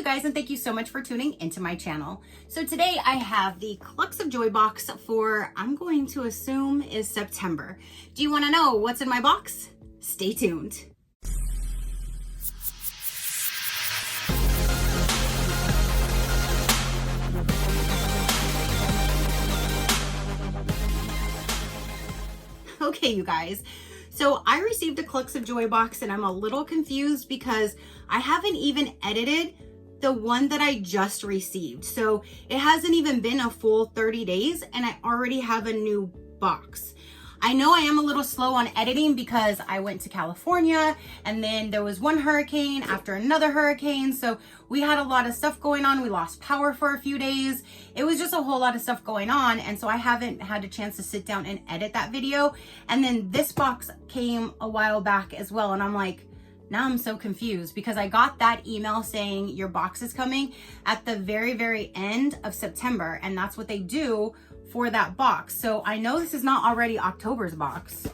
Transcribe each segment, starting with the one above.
guys, and thank you so much for tuning into my channel. So today I have the Clucks of Joy box for, I'm going to assume, is September. Do you want to know what's in my box? Stay tuned. Okay, you guys. So I received a Clucks of Joy box and I'm a little confused because I haven't even edited the one that I just received. So it hasn't even been a full 30 days and I already have a new box. I know I am a little slow on editing because I went to California and then there was one hurricane after another hurricane. So we had a lot of stuff going on. We lost power for a few days. It was just a whole lot of stuff going on. And so I haven't had a chance to sit down and edit that video. And then this box came a while back as well. And I'm like, now I'm so confused because I got that email saying your box is coming at the very, very end of September. And that's what they do for that box. So I know this is not already October's box.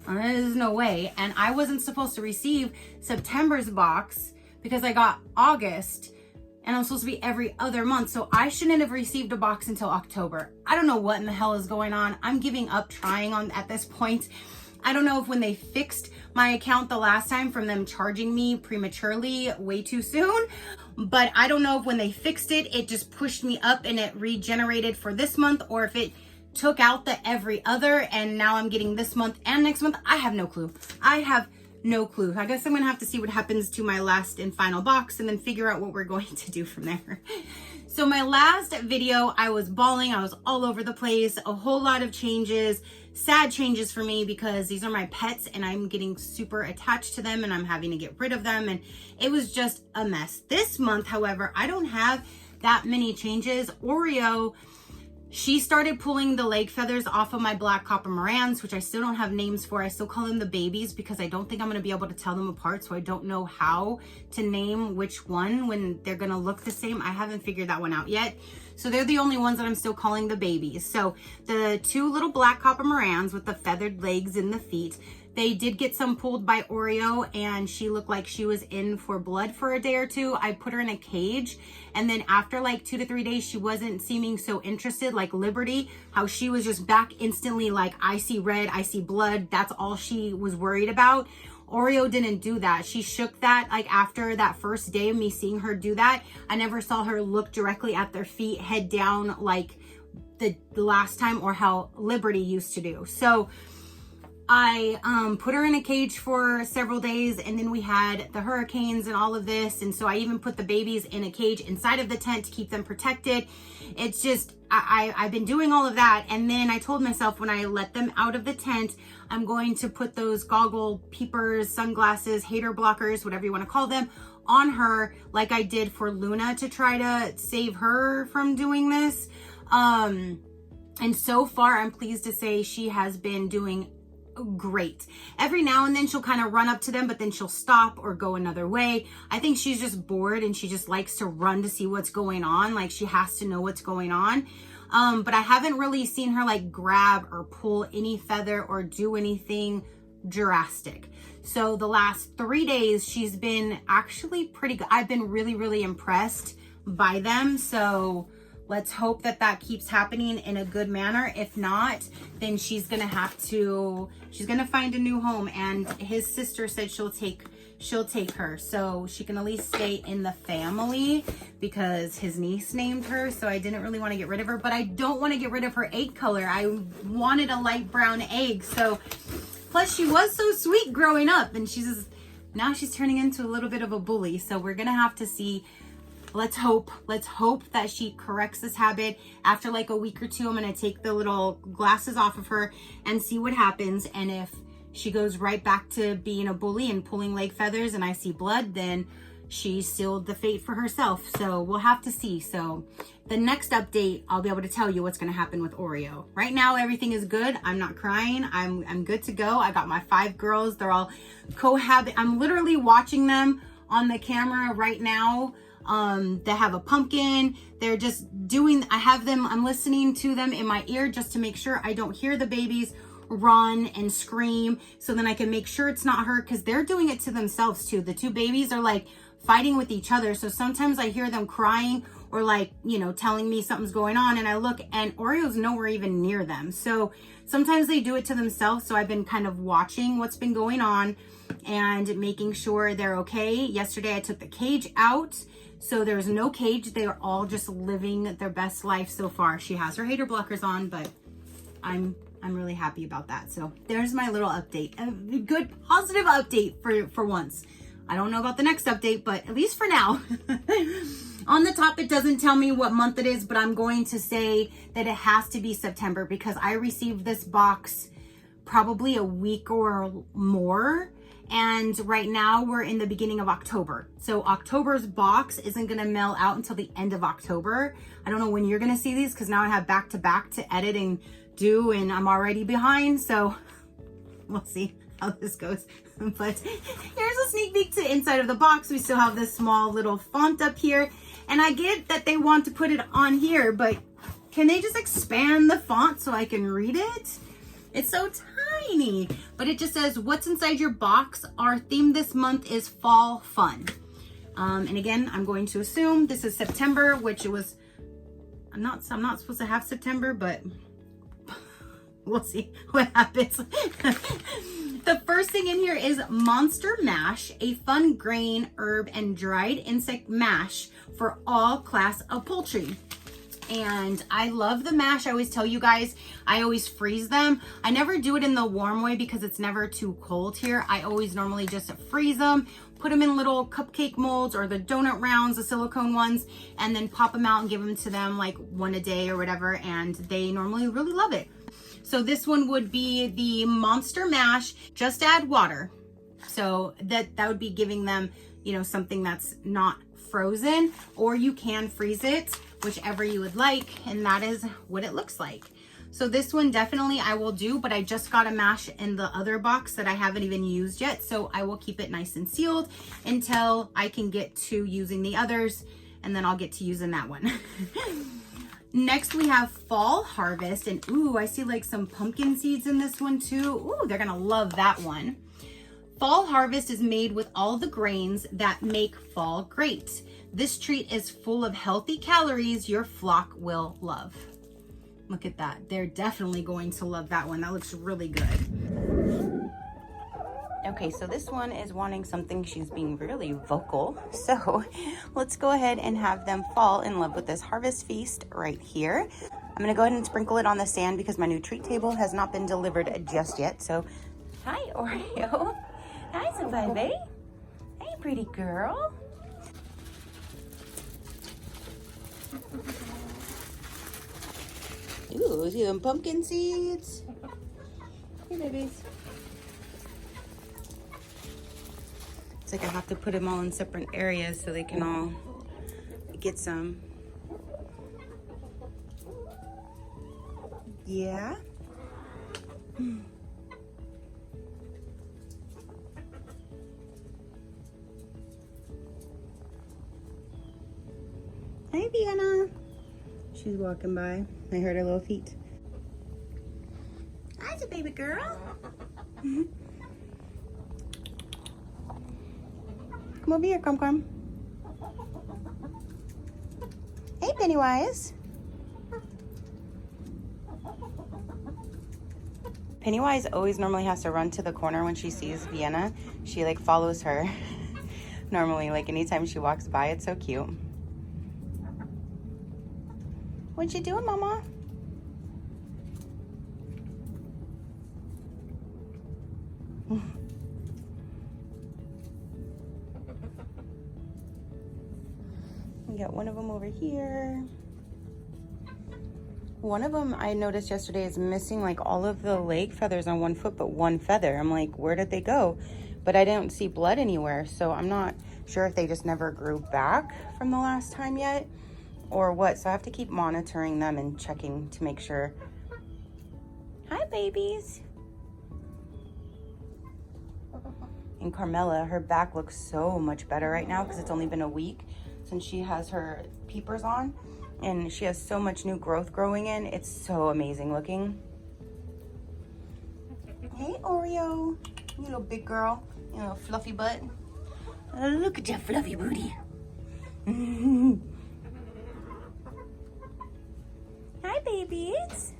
There's no way. And I wasn't supposed to receive September's box because I got August and I'm supposed to be every other month. So I shouldn't have received a box until October. I don't know what in the hell is going on. I'm giving up trying on at this point. I don't know if when they fixed my account the last time from them charging me prematurely way too soon, but I don't know if when they fixed it, it just pushed me up and it regenerated for this month, or if it took out the every other and now I'm getting this month and next month. I have no clue. I have no clue. I guess I'm gonna have to see what happens to my last and final box and then figure out what we're going to do from there. So my last video, I was bawling. I was all over the place. A whole lot of changes, sad changes for me because these are my pets and I'm getting super attached to them and I'm having to get rid of them. And it was just a mess. This month, however, I don't have that many changes. Oreo, she started pulling the leg feathers off of my black copper Morans, which I still don't have names for. I still call them the babies because I don't think I'm going to be able to tell them apart. So I don't know how to name which one when they're going to look the same. I haven't figured that one out yet. So they're the only ones that I'm still calling the babies. So the two little black copper Morans with the feathered legs and the feet, they did get some pulled by Oreo and she looked like she was in for blood for a day or two. I put her in a cage and then after like 2 to 3 days, she wasn't seeming so interested, like Liberty, how she was just back instantly like, I see red, I see blood. That's all she was worried about. Oreo didn't do that. She shook that like after that first day of me seeing her do that. I never saw her look directly at their feet, head down like the last time or how Liberty used to do. So I put her in a cage for several days and then we had the hurricanes and all of this. And so I even put the babies in a cage inside of the tent to keep them protected. It's just, I've been doing all of that. And then I told myself when I let them out of the tent, I'm going to put those goggle peepers, sunglasses, hater blockers, whatever you want to call them, on her like I did for Luna to try to save her from doing this. And so far, I'm pleased to say she has been doing great. Every now and then she'll kind of run up to them, but then she'll stop or go another way. I think she's just bored and she just likes to run to see what's going on. Like she has to know what's going on. But I haven't really seen her like grab or pull any feather or do anything drastic. So the last 3 days she's been actually pretty good. I've been really, really impressed by them. So let's hope that that keeps happening in a good manner. If not, then she's gonna find a new home. And his sister said she'll take her, so she can at least stay in the family because his niece named her. So I didn't really want to get rid of her, but I don't want to get rid of her egg color. I wanted a light brown egg. So plus she was so sweet growing up, and now she's turning into a little bit of a bully. So we're gonna have to see. Let's hope that she corrects this habit. After like a week or two, I'm going to take the little glasses off of her and see what happens. And if she goes right back to being a bully and pulling leg feathers and I see blood, then she sealed the fate for herself. So we'll have to see. So the next update, I'll be able to tell you what's going to happen with Oreo. Right now, everything is good. I'm not crying. I'm good to go. I got my 5 girls. They're all cohabit. I'm literally watching them on the camera right now. They have a pumpkin. They're just doing, I'm listening to them in my ear just to make sure I don't hear the babies run and scream, so then I can make sure it's not her, because they're doing it to themselves too. The 2 babies are like fighting with each other. So sometimes I hear them crying or like, you know, telling me something's going on, and I look and Oreo's nowhere even near them. So sometimes they do it to themselves. So I've been kind of watching what's been going on and making sure they're okay. Yesterday I took the cage out. So there's no cage. They are all just living their best life so far. She has her hater blockers on, but I'm really happy about that. So there's my little update, a good positive update for once. I don't know about the next update, but at least for now. On the top, it doesn't tell me what month it is, but I'm going to say that it has to be September because I received this box probably a week or more. And right now we're in the beginning of October. So October's box isn't going to mail out until the end of October. I don't know when you're going to see these because now I have back to back to edit and do, and I'm already behind. So we'll see how this goes. But here's a sneak peek to inside of the box. We still have this small little font up here. And I get that they want to put it on here, but can they just expand the font so I can read it? It's so tiny, but it just says, what's inside your box? Our theme this month is fall fun. And again, I'm going to assume this is September, which it was, I'm not supposed to have September, but we'll see what happens. The first thing in here is Monster Mash, a fun grain, herb, and dried insect mash for all class of poultry. And I love the mash. I always tell you guys, I always freeze them. I never do it in the warm way because it's never too cold here. I always normally just freeze them, put them in little cupcake molds or the donut rounds, the silicone ones, and then pop them out and give them to them like one a day or whatever. And they normally really love it. So this one would be the Monster Mash, just add water. So that would be giving them, you know, something that's not frozen, or you can freeze it, whichever you would like. And that is what it looks like. So this one definitely I will do, but I just got a mash in the other box that I haven't even used yet. So I will keep it nice and sealed until I can get to using the others, and then I'll get to using that one. Next, we have Fall Harvest, and ooh, I see like some pumpkin seeds in this one too. Ooh, they're gonna love that one. Fall Harvest is made with all the grains that make fall great. This treat is full of healthy calories your flock will love. Look at that. They're definitely going to love that one. That looks really good. Okay, so this one is wanting something. She's being really vocal. So let's go ahead and have them fall in love with this harvest feast right here. I'm gonna go ahead and sprinkle it on the sand because my new treat table has not been delivered just yet. So, hi Oreo. Hi Baby. Hey pretty girl. Ooh, see them pumpkin seeds? Hey babies. It's like I have to put them all in separate areas so they can all get some. Yeah. Hi, Vienna. She's walking by. I heard her little feet. Hi, a baby girl. Come over here, come. Hey, Pennywise. Pennywise always normally has to run to the corner when she sees Vienna. She like follows her. Normally, like anytime she walks by, it's so cute. What you doing, Mama? We got one of them over here. One of them I noticed yesterday is missing like all of the leg feathers on one foot, but one feather. I'm like, where did they go? But I didn't see blood anywhere. So I'm not sure if they just never grew back from the last time yet or what. So I have to keep monitoring them and checking to make sure. Hi, babies. And Carmela, her back looks so much better right now because it's only been a week since she has her peepers on, and she has so much new growth growing in. It's so amazing looking. Hey, Oreo, you little big girl, you little fluffy butt. Look at your fluffy booty. Hi, babies.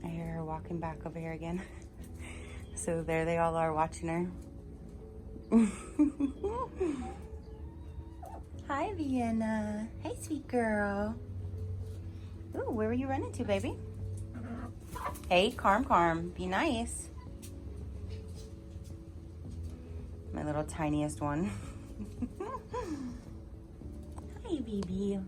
I hear her walking back over here again. So there they all are watching her. Hi, Vienna. Hey, sweet girl. Ooh, where were you running to, baby? Hey, calm. Be nice. My little tiniest one. Hi, baby.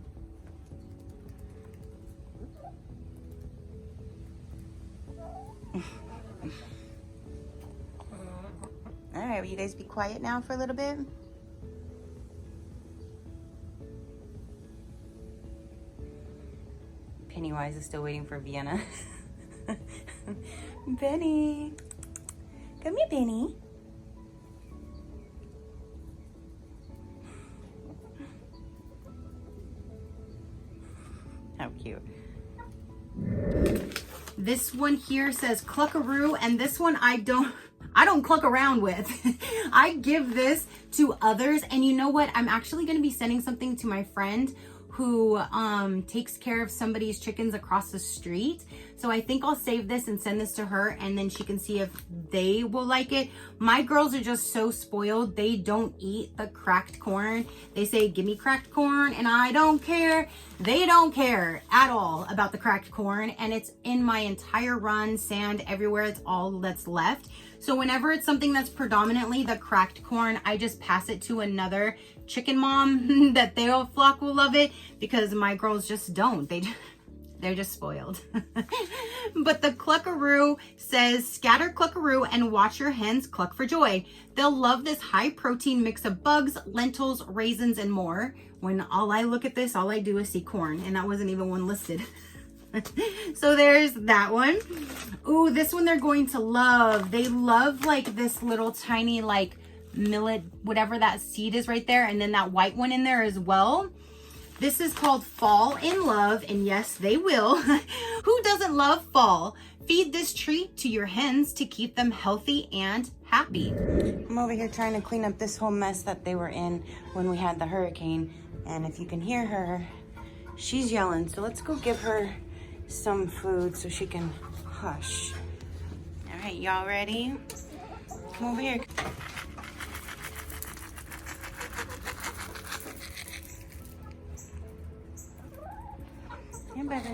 All right, will you guys be quiet now for a little bit? Pennywise is still waiting for Vienna. Benny. Come here, Benny. How cute. This one here says Cluckaroo, and this one I don't cluck around with. I give this to others, and you know what? I'm actually going to be sending something to my friend who takes care of somebody's chickens across the street. So I think I'll save this and send this to her, and then she can see if they will like it. My girls are just so spoiled. They don't eat the cracked corn. They say, give me cracked corn, and I don't care. They don't care at all about the cracked corn, and it's in my entire run, sand everywhere. It's all that's left. So whenever it's something that's predominantly the cracked corn, I just pass it to another chicken mom that their flock will love it, because my girls just don't. They're just spoiled. But the Cluckaroo says, scatter Cluckaroo and watch your hens cluck for joy. They'll love this high protein mix of bugs, lentils, raisins, and more. When all I look at this, all I do is see corn, and that wasn't even one listed. So there's that one. Ooh, this one they're going to love. They love like this little tiny like millet, whatever that seed is right there, and then that white one in there as well. This is called Fall in Love, and yes, they will. Who doesn't love fall? Feed this treat to your hens to keep them healthy and happy. I'm over here trying to clean up this whole mess that they were in when we had the hurricane, and if you can hear her, she's yelling. So let's go give her some food so she can hush. All right, y'all ready? Come over here. Here, baby.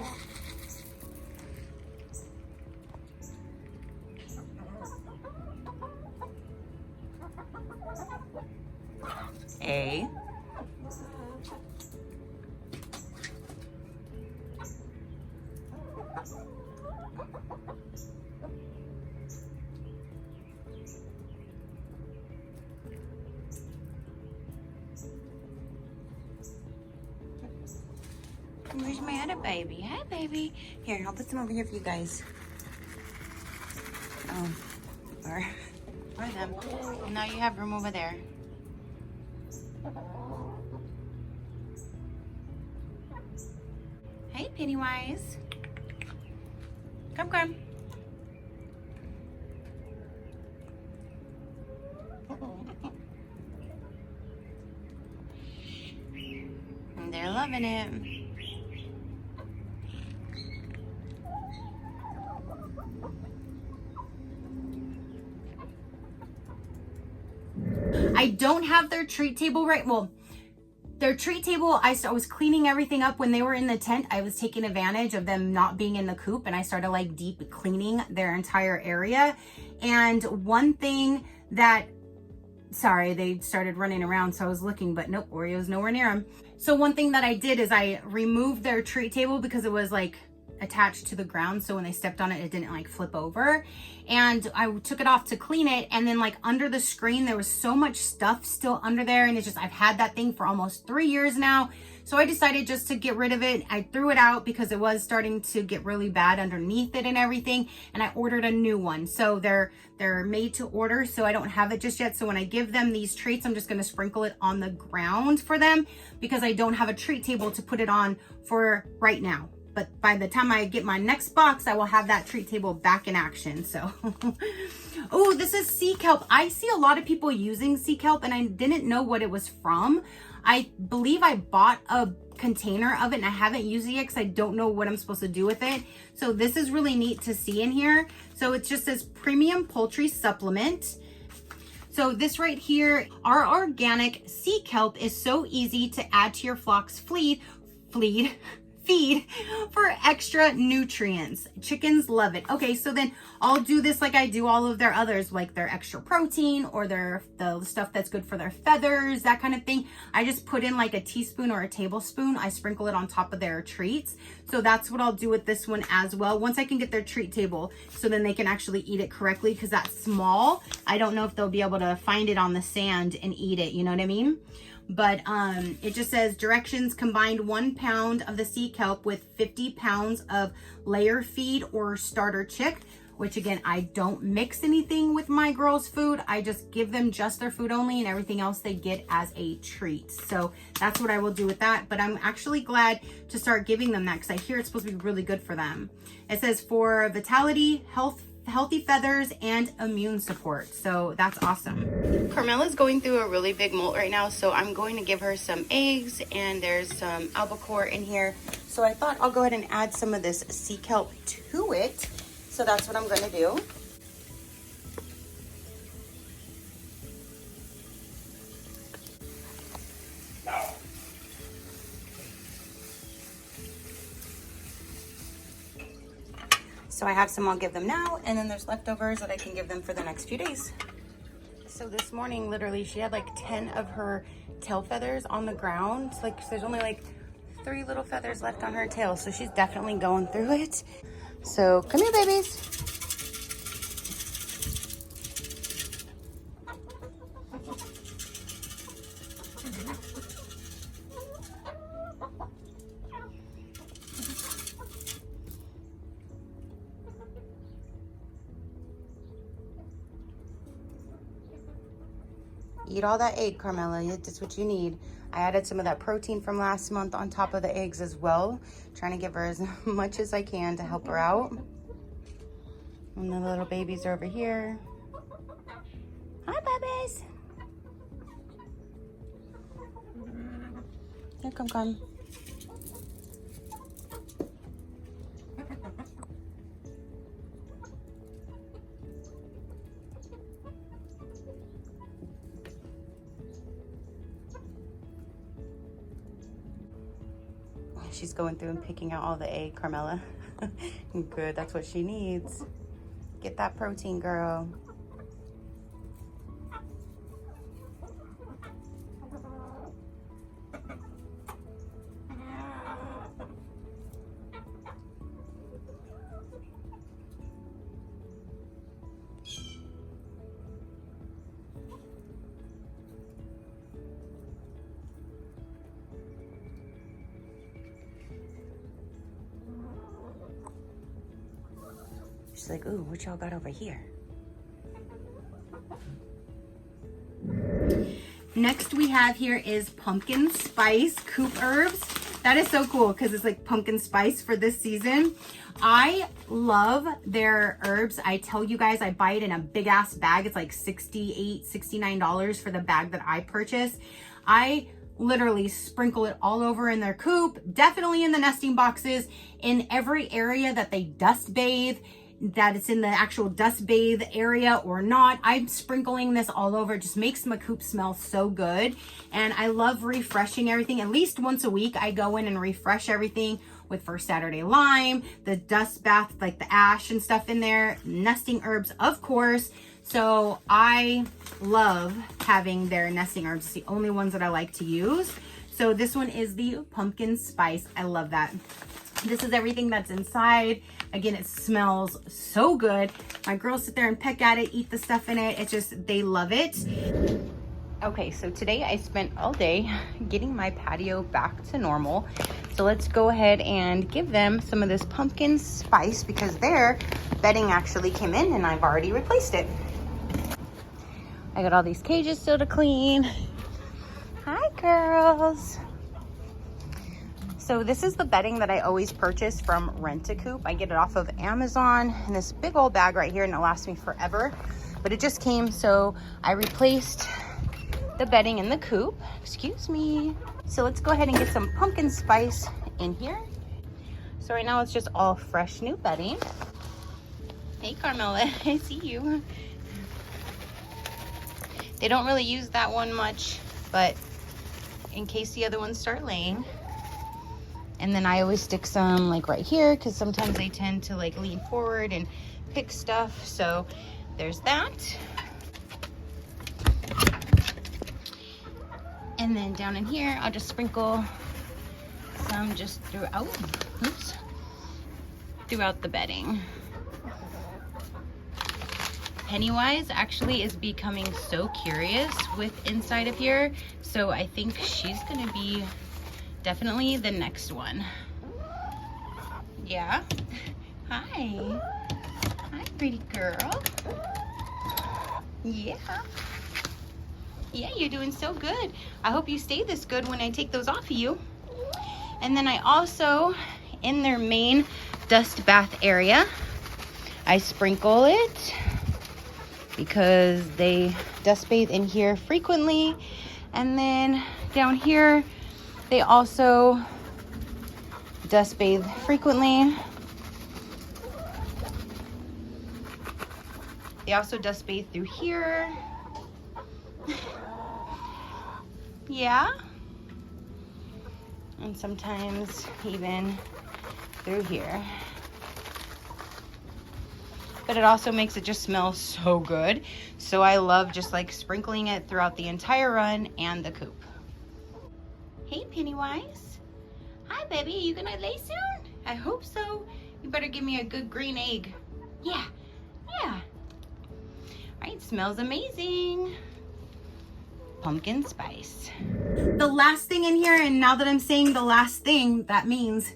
A. Where's my other baby? Hi, baby. Here, I'll put some over here for you guys. Or them. Now you have room over there. Hey, Pennywise. Come. And they're loving it. I don't have their treat table right. Well, their treat table, I was cleaning everything up when they were in the tent. I was taking advantage of them not being in the coop, and I started like deep cleaning their entire area. And one thing that, sorry, they started running around, so I was looking, but nope, Oreo's nowhere near them. So one thing that I did is I removed their treat table because it was like attached to the ground, so when they stepped on it, it didn't like flip over. And I took it off to clean it, and then like under the screen there was so much stuff still under there, and it's just, I've had that thing for almost 3 years now. So I decided just to get rid of it. I threw it out because it was starting to get really bad underneath it and everything, and I ordered a new one. So they're made to order, so I don't have it just yet. So when I give them these treats, I'm just going to sprinkle it on the ground for them, because I don't have a treat table to put it on for right now. But by the time I get my next box, I will have that treat table back in action. So oh, this is sea kelp. I see a lot of people using sea kelp, and I didn't know what it was from. I believe I bought a container of it, and I haven't used it yet because I don't know what I'm supposed to do with it. So this is really neat to see in here. So it just says premium poultry supplement. So this right here, our organic sea kelp is so easy to add to your flock's feed for extra nutrients. Chickens love it. Okay, so then I'll do this like I do all of their others, like their extra protein or the stuff that's good for their feathers, that kind of thing. I just put in like a teaspoon or a tablespoon. I sprinkle it on top of their treats. So that's what I'll do with this one as well, once I can get their treat table, so then they can actually eat it correctly, because that's small. I don't know if they'll be able to find it on the sand and eat it, you know what I mean? But it just says directions: combined 1 pound of the sea kelp with 50 pounds of layer feed or starter chick, which again, I don't mix anything with my girls' food. I just give them just their food only, and everything else they get as a treat. So that's what I will do with that. But I'm actually glad to start giving them that, because I hear it's supposed to be really good for them. It says for vitality, healthy feathers, and immune support. So that's awesome. Carmela's going through a really big molt right now, so I'm going to give her some eggs, and there's some albacore in here. So I thought I'll go ahead and add some of this sea kelp to it. So that's what I'm going to do. So I have some I'll give them now, and then there's leftovers that I can give them for the next few days. So this morning, literally, she had like 10 of her tail feathers on the ground. Like, there's only like 3 little feathers left on her tail, so she's definitely going through it. So come here, babies. Eat all that egg, Carmela. That's what you need. I added some of that protein from last month on top of the eggs as well. Trying to give her as much as I can to help her out. And the little babies are over here. Hi, babies. Here, come. She's going through and picking out all the egg, Carmela. Good, that's what she needs. Get that protein, girl. She's like, ooh, what y'all got over here? Next we have here is pumpkin spice coop herbs. That is so cool because it's like pumpkin spice for this season. I love their herbs. I tell you guys, I buy it in a big ass bag. It's like $68, $69 for the bag that I purchase. I literally sprinkle it all over in their coop, definitely in the nesting boxes, in every area that they dust bathe, that it's in the actual dust bathe area or not. I'm sprinkling this all over. It just makes my coop smell so good. And I love refreshing everything. At least once a week, I go in and refresh everything with First Saturday Lime, the dust bath, like the ash and stuff in there, nesting herbs, of course. So I love having their nesting herbs. It's the only ones that I like to use. So this one is the pumpkin spice. I love that. This is everything that's inside. Again, it smells so good. My girls sit there and peck at it, eat the stuff in it. It's just, they love it. Okay, so today I spent all day getting my patio back to normal. So let's go ahead and give them some of this pumpkin spice because their bedding actually came in and I've already replaced it. I got all these cages still to clean. Hi, girls. So this is the bedding that I always purchase from Rent-A-Coop. I get it off of Amazon in this big old bag right here and it lasts me forever. But it just came, so I replaced the bedding in the coop. Excuse me. So let's go ahead and get some pumpkin spice in here. So right now it's just all fresh new bedding. Hey, Carmela, I see you. They don't really use that one much, but in case the other ones start laying. And then I always stick some like right here because sometimes they tend to like lean forward and pick stuff. So there's that. And then down in here, I'll just sprinkle some just throughout, throughout the bedding. Pennywise actually is becoming so curious with inside of here. So I think she's gonna be definitely the next one. Yeah. Hi. Hi, pretty girl. Yeah. Yeah, you're doing so good. I hope you stay this good when I take those off of you. And then I also, in their main dust bath area, I sprinkle it because they dust bathe in here frequently. And then down here, they also dust bathe frequently. They also dust bathe through here. Yeah. And sometimes even through here. But it also makes it just smell so good. So I love just like sprinkling it throughout the entire run and the coop. Hey, Pennywise. Hi, baby. Are you gonna lay soon? I hope so. You better give me a good green egg. Yeah, yeah. All right, smells amazing. Pumpkin spice. The last thing in here, and now that I'm saying the last thing, that means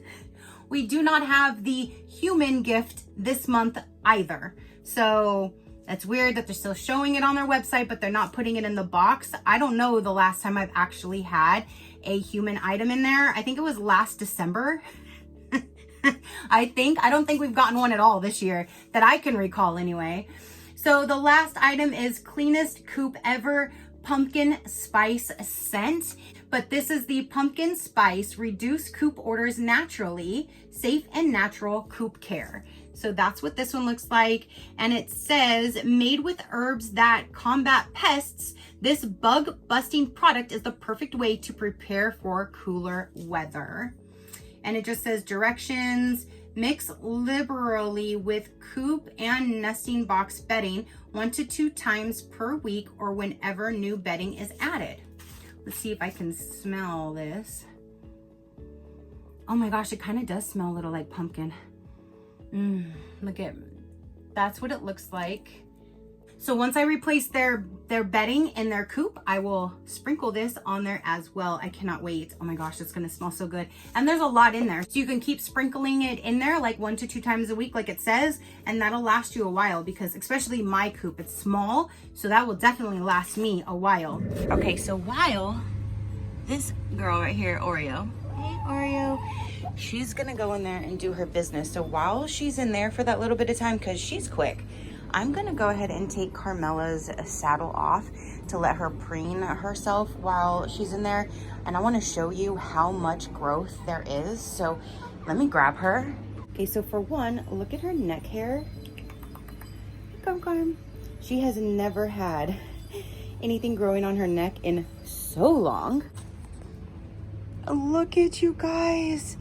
we do not have the human gift this month either. So that's weird that they're still showing it on their website, but they're not putting it in the box. I don't know the last time I've actually had a human item in there. I think it was last December. I don't think we've gotten one at all this year that I can recall anyway. So the last item is Cleanest Coop Ever Pumpkin Spice Scent. But this is the Pumpkin Spice Reduce Coop Orders Naturally, Safe and Natural Coop Care. So that's what this one looks like. And it says, made with herbs that combat pests, this bug-busting product is the perfect way to prepare for cooler weather. And it just says directions, mix liberally with coop and nesting box bedding 1 to 2 times per week or whenever new bedding is added. Let's see if I can smell this. Oh my gosh, it kind of does smell a little like pumpkin. Look at, that's what it looks like. So once I replace their bedding in their coop, I will sprinkle this on there as well. I cannot wait. Oh my gosh, it's gonna smell so good. And there's a lot in there. So you can keep sprinkling it in there like 1 to 2 times a week like it says, and that'll last you a while because especially my coop, it's small. So that will definitely last me a while. Okay, so while this girl right here, Oreo, hey Oreo, she's gonna go in there and do her business. So while she's in there for that little bit of time, cause she's quick, I'm gonna go ahead and take Carmela's saddle off to let her preen herself while she's in there. And I wanna show you how much growth there is. So let me grab her. Okay, so for one, look at her neck hair. Come, Carm. She has never had anything growing on her neck in so long. Look at you guys.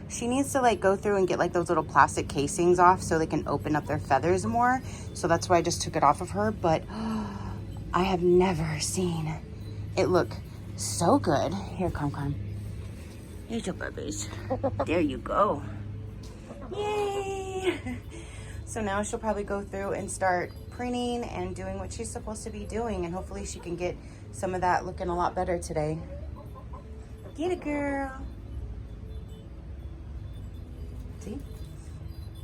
She needs to like go through and get like those little plastic casings off so they can open up their feathers more. So that's why I just took it off of her. But I have never seen it look so good. Here, come. Here's your babies. There you go. Yay! So now she'll probably go through and start preening and doing what she's supposed to be doing, and hopefully she can get some of that looking a lot better today. Get it, girl. See?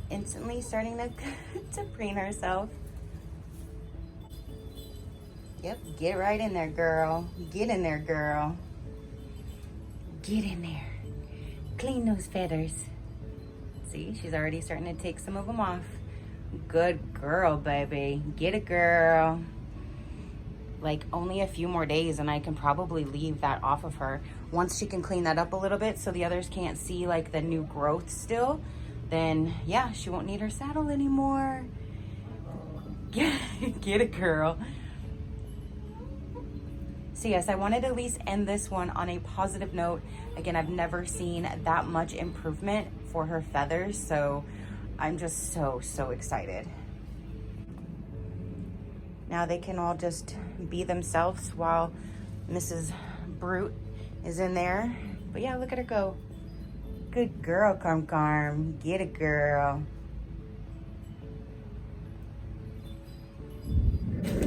Instantly starting to preen herself. Yep, get right in there, girl. Get in there, girl. Get in there. Clean those feathers. See, she's already starting to take some of them off. Good girl, baby. Get it, girl. Like only a few more days and I can probably leave that off of her. Once she can clean that up a little bit so the others can't see like the new growth still, then yeah, she won't need her saddle anymore. Get it, girl. So yes, I wanted to at least end this one on a positive note. Again, I've never seen that much improvement for her feathers, so I'm just so excited. Now they can all just be themselves while Mrs. Brute is in there. But yeah, look at her go. Good girl, Carm. Get it, girl.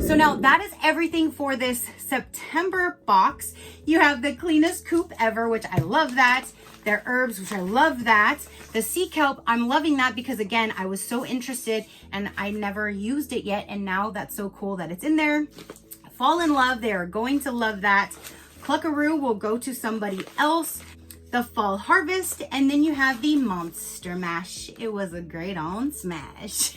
So now that is everything for this September box. You have the cleanest coop ever, which I love that. Their herbs, which I love that. The sea kelp, I'm loving that because again, I was so interested and I never used it yet. And now that's so cool that it's in there. Fall in love, they are going to love that. Cluckaroo will go to somebody else. The fall harvest, and then you have the monster mash. It was a great on smash.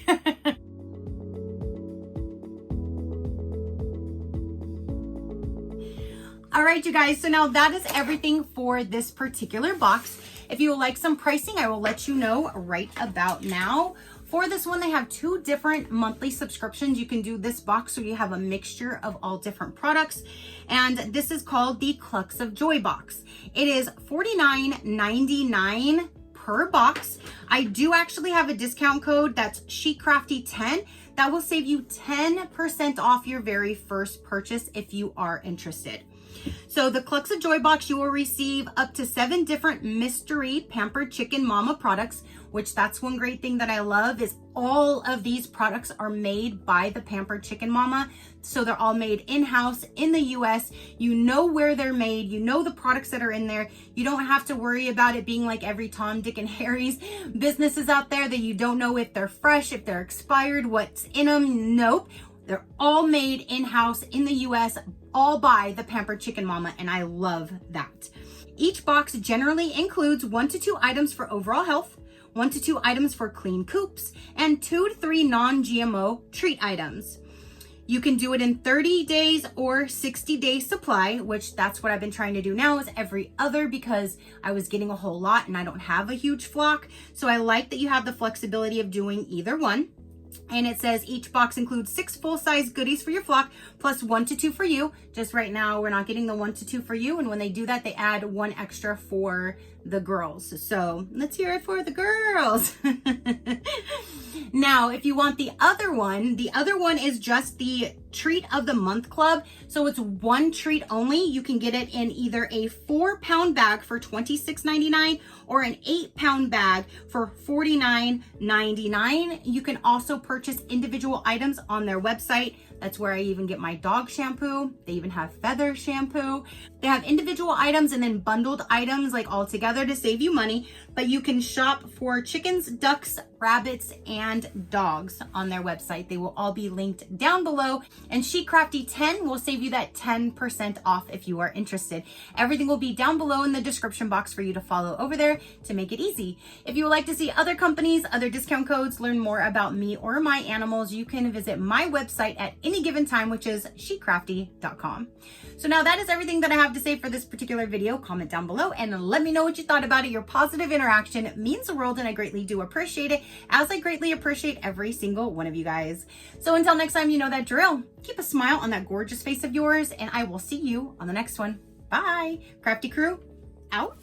All right, you guys, so now that is everything for this particular box. If you would like some pricing, I will let you know right about now. For this one, they have 2 different monthly subscriptions. You can do this box so you have a mixture of all different products. And this is called the Clucks of Joy box. It is $49.99 per box. I do actually have a discount code that's SheCrafty10. That will save you 10% off your very first purchase if you are interested. So the Clucks of Joy box, you will receive up to 7 different mystery pampered chicken mama products, which that's one great thing that I love is all of these products are made by the pampered chicken mama. So they're all made in-house in the US. You know where they're made. You know the products that are in there. You don't have to worry about it being like every Tom, Dick, and Harry's businesses out there that you don't know if they're fresh, if they're expired, what's in them. Nope. They're all made in-house in the US, all by the Pampered Chicken Mama, and I love that. Each box generally includes 1 to 2 items for overall health, 1 to 2 items for clean coops, and 2 to 3 non-GMO treat items. You can do it in 30 days or 60-day supply, which that's what I've been trying to do now is every other because I was getting a whole lot and I don't have a huge flock. So I like that you have the flexibility of doing either one. And it says each box includes 6 full-size goodies for your flock, plus 1 to 2 for you. Just right now, we're not getting the 1 to 2 for you. And when they do that, they add 1 extra for the girls. So let's hear it for the girls. Now, if you want the other one is just the treat of the month club. So it's 1 treat only. You can get it in either a 4-pound bag for $26.99 or an 8-pound bag for $49.99. You can also purchase individual items on their website. That's where I even get my dog shampoo. They even have feather shampoo. They have individual items and then bundled items like all together to save you money. But you can shop for chickens, ducks, rabbits, and dogs on their website. They will all be linked down below. And SheCrafty10 will save you that 10% off if you are interested. Everything will be down below in the description box for you to follow over there to make it easy. If you would like to see other companies, other discount codes, learn more about me or my animals, you can visit my website at any given time, which is SheCrafty.com. So now that is everything that I have to say for this particular video. Comment down below and let me know what you thought about it. Your positive interaction means the world and I greatly do appreciate it, as I greatly appreciate every single one of you guys. So until next time, you know that drill. Keep a smile on that gorgeous face of yours and I will see you on the next one. Bye. Crafty crew, out.